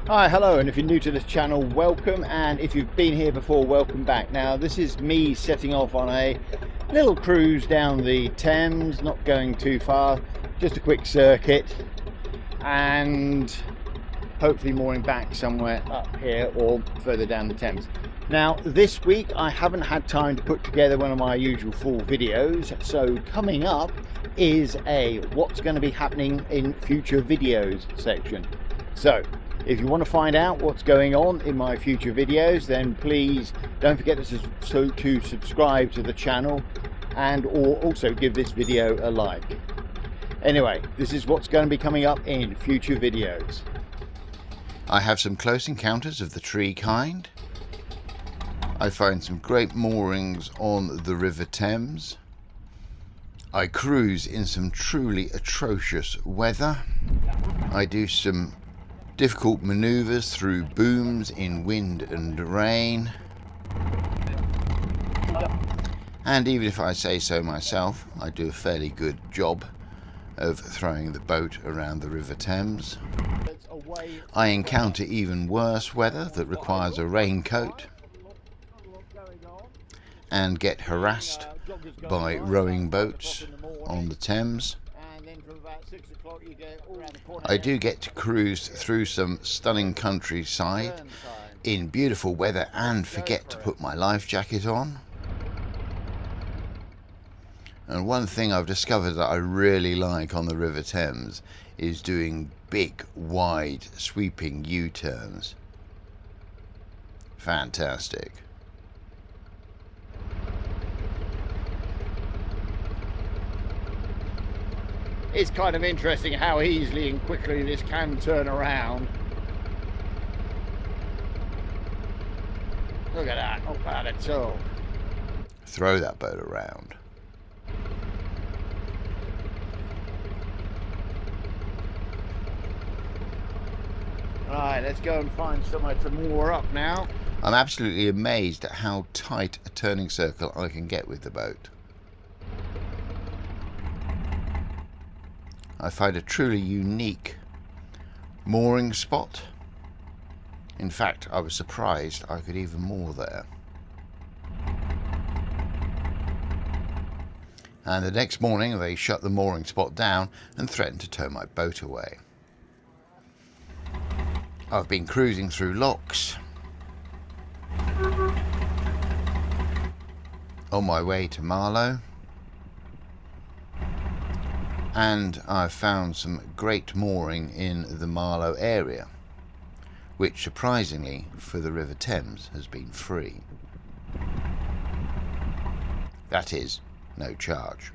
Hi, hello, and if you're new to this channel, welcome, and if you've been here before, welcome back. Now, this is me setting off on a little cruise down the Thames, not going too far, just a quick circuit, and hopefully mooring back somewhere up here or further down the Thames. Now, this week I haven't had time to put together one of my usual full videos, so coming up is a what's going to be happening in future videos section. So if you want to find out what's going on in my future videos, then please don't forget to subscribe to the channel and or also give this video a like. Anyway, this is what's going to be coming up in future videos. I have some close encounters of the tree kind. I find some great moorings on the River Thames. I cruise in some truly atrocious weather. I do some difficult maneuvers through booms in wind and rain. And even if I say so myself, I do a fairly good job of throwing the boat around the River Thames. I encounter even worse weather that requires a raincoat and get harassed by rowing boats on the Thames. I do get to cruise through some stunning countryside in beautiful weather and forget to put my life jacket on. And one thing I've discovered that I really like on the River Thames is doing big, wide, sweeping U-turns. Fantastic. It's kind of interesting how easily and quickly this can turn around. Look at that, not bad at all. Throw that boat around. Right, let's go and find somewhere to moor up now. I'm absolutely amazed at how tight a turning circle I can get with the boat. I find a truly unique mooring spot. In fact, I was surprised I could even moor there. And the next morning they shut the mooring spot down and threatened to tow my boat away. I've been cruising through locks on my way to Marlow, and I've found some great mooring in the Marlow area, which surprisingly for the River Thames has been free. That is, no charge.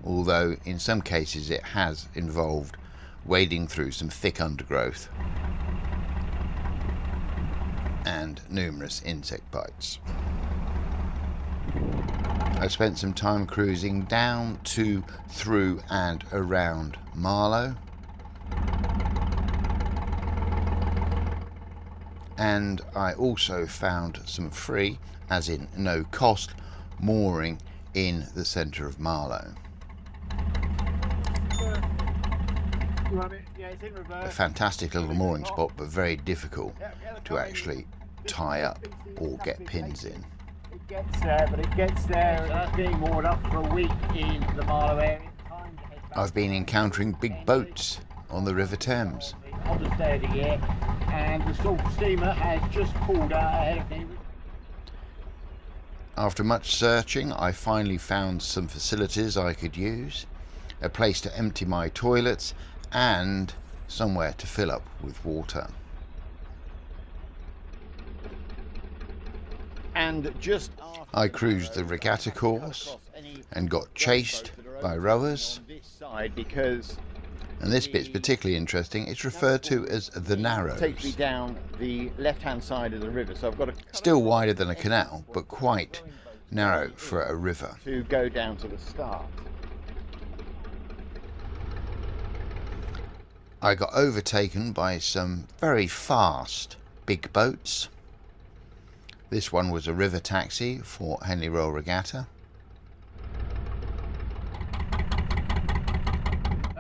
Although in some cases it has involved wading through some thick undergrowth and numerous insect bites. I spent some time cruising down to, through and around Marlow, and I also found some free, as in no cost, mooring in the centre of Marlow. A fantastic little mooring spot, but very difficult to actually tie up or get pins in. It gets there, but it gets there and it's being moored up for a week in the Marlow area. I've been encountering big boats on the River Thames. Hottest day of the year, and the salt steamer has just pulled out ahead of me. After much searching, I finally found some facilities I could use, a place to empty my toilets and somewhere to fill up with water. And just I cruised the regatta course and got chased by rowers. And this bit's particularly interesting. It's referred to as the Narrows. Takes me down the left-hand side of the river, so I've got still wider than a canal, but quite narrow for a river. To go down to the start. I got overtaken by some very fast big boats. This one was a river taxi for Henley Royal Regatta.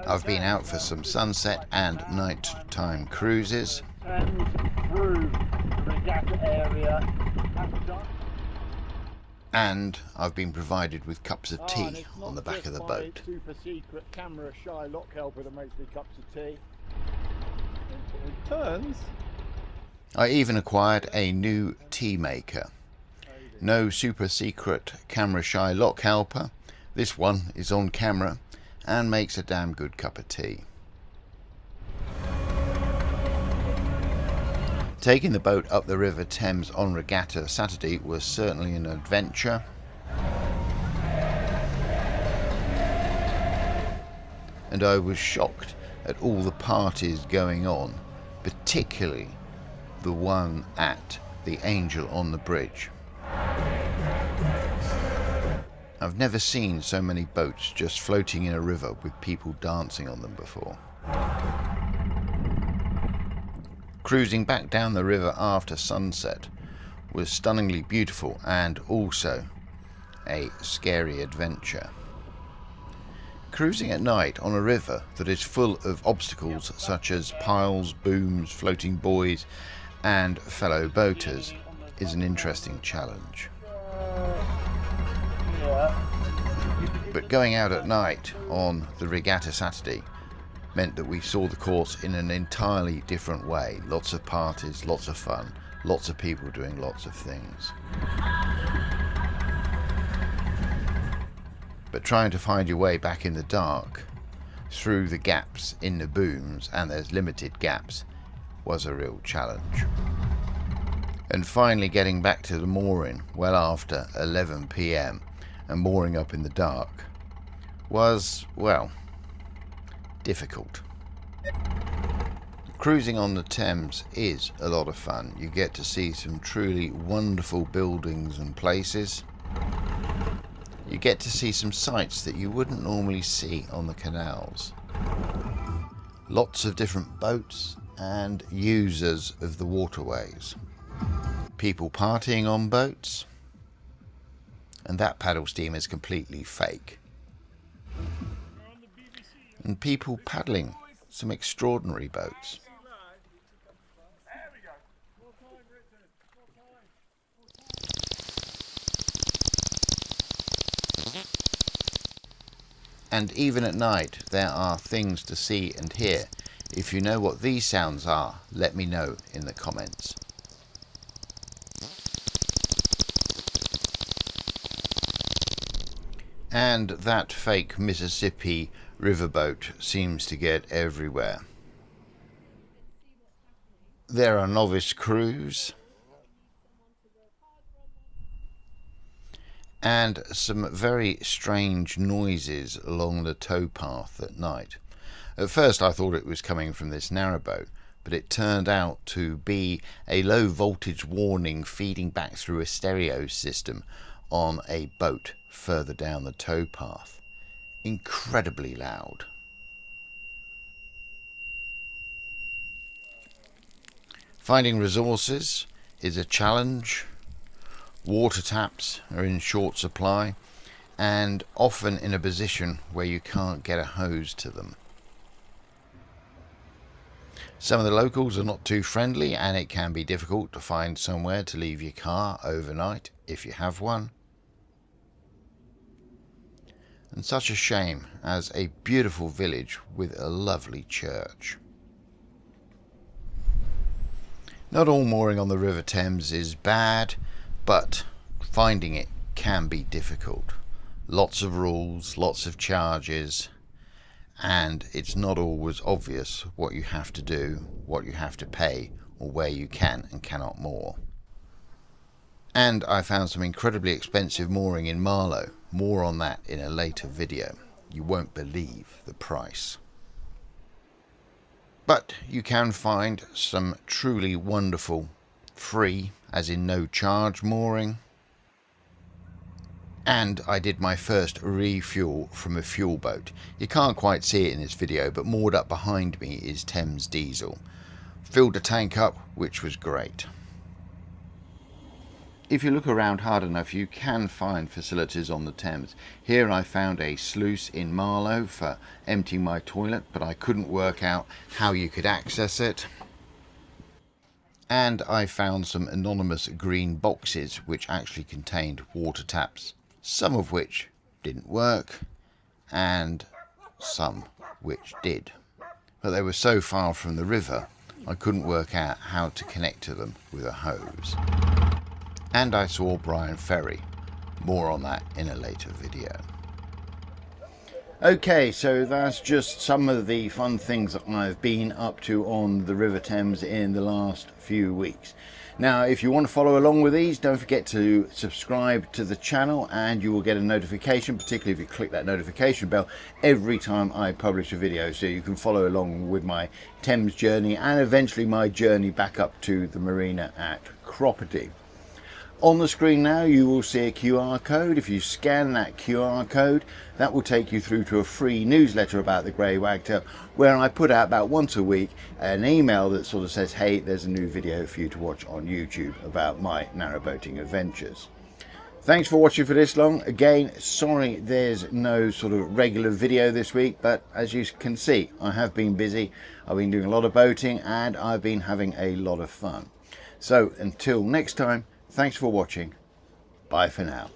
I've been out for some sunset and nighttime cruises. Thames through the regatta area. And I've been provided with cups of tea on the back of the boat. Super secret camera shy lock helper that makes me cups of tea. It turns. I even acquired a new tea maker. No super secret camera shy lock helper. This one is on camera and makes a damn good cup of tea. Taking the boat up the River Thames on Regatta Saturday was certainly an adventure. And I was shocked at all the parties going on, particularly the one at the Angel on the Bridge. I've never seen so many boats just floating in a river with people dancing on them before. Cruising back down the river after sunset was stunningly beautiful and also a scary adventure. Cruising at night on a river that is full of obstacles such as piles, booms, floating buoys and fellow boaters is an interesting challenge. But going out at night on the Regatta Saturday meant that we saw the course in an entirely different way. Lots of parties, lots of fun, lots of people doing lots of things. But trying to find your way back in the dark through the gaps in the booms, and there's limited gaps, was a real challenge. And finally getting back to the mooring well after 11 PM and mooring up in the dark was, well, difficult. Cruising on the Thames is a lot of fun. You get to see some truly wonderful buildings and places. You get to see some sights that you wouldn't normally see on the canals. Lots of different boats and users of the waterways. People partying on boats, and that paddle steam is completely fake. And people paddling some extraordinary boats. And even at night there are things to see and hear. If you know what these sounds are, let me know in the comments. And that fake Mississippi riverboat seems to get everywhere. There are novice crews and some very strange noises along the towpath at night. At first I thought it was coming from this narrowboat, but it turned out to be a low voltage warning feeding back through a stereo system on a boat further down the towpath. Incredibly loud. Finding resources is a challenge. Water taps are in short supply and often in a position where you can't get a hose to them. Some of the locals are not too friendly, and it can be difficult to find somewhere to leave your car overnight if you have one. And such a shame, as a beautiful village with a lovely church. Not all mooring on the River Thames is bad, but finding it can be difficult. Lots of rules, lots of charges, and it's not always obvious what you have to do, what you have to pay, or where you can and cannot moor. And I found some incredibly expensive mooring in Marlow. More on that in a later video. You won't believe the price. But you can find some truly wonderful free, as in no charge, mooring. And I did my first refuel from a fuel boat. You can't quite see it in this video, but moored up behind me is Thames Diesel. Filled a tank up, which was great. if you look around hard enough, you can find facilities on the Thames. Here I found a sluice in Marlow for emptying my toilet, but I couldn't work out how you could access it. And I found some anonymous green boxes which actually contained water taps, some of which didn't work and some which did. But they were so far from the river I couldn't work out how to connect to them with a hose. And I saw Brian Ferry. More on that in a later video. Okay, so that's just some of the fun things that I've been up to on the River Thames in the last few weeks. Now, if you want to follow along with these, don't forget to subscribe to the channel and you will get a notification, particularly if you click that notification bell, every time I publish a video, so you can follow along with my Thames journey and eventually my journey back up to the marina at Croppedy. On the screen now you will see a QR code. If you scan that QR code, that will take you through to a free newsletter about the Grey Wagtail, where I put out about once a week an email that sort of says, hey, there's a new video for you to watch on YouTube about my narrowboating adventures. Thanks for watching for this long. Again, sorry there's no sort of regular video this week, but as you can see, I have been busy. I've been doing a lot of boating and I've been having a lot of fun. So until next time, thanks for watching. Bye for now.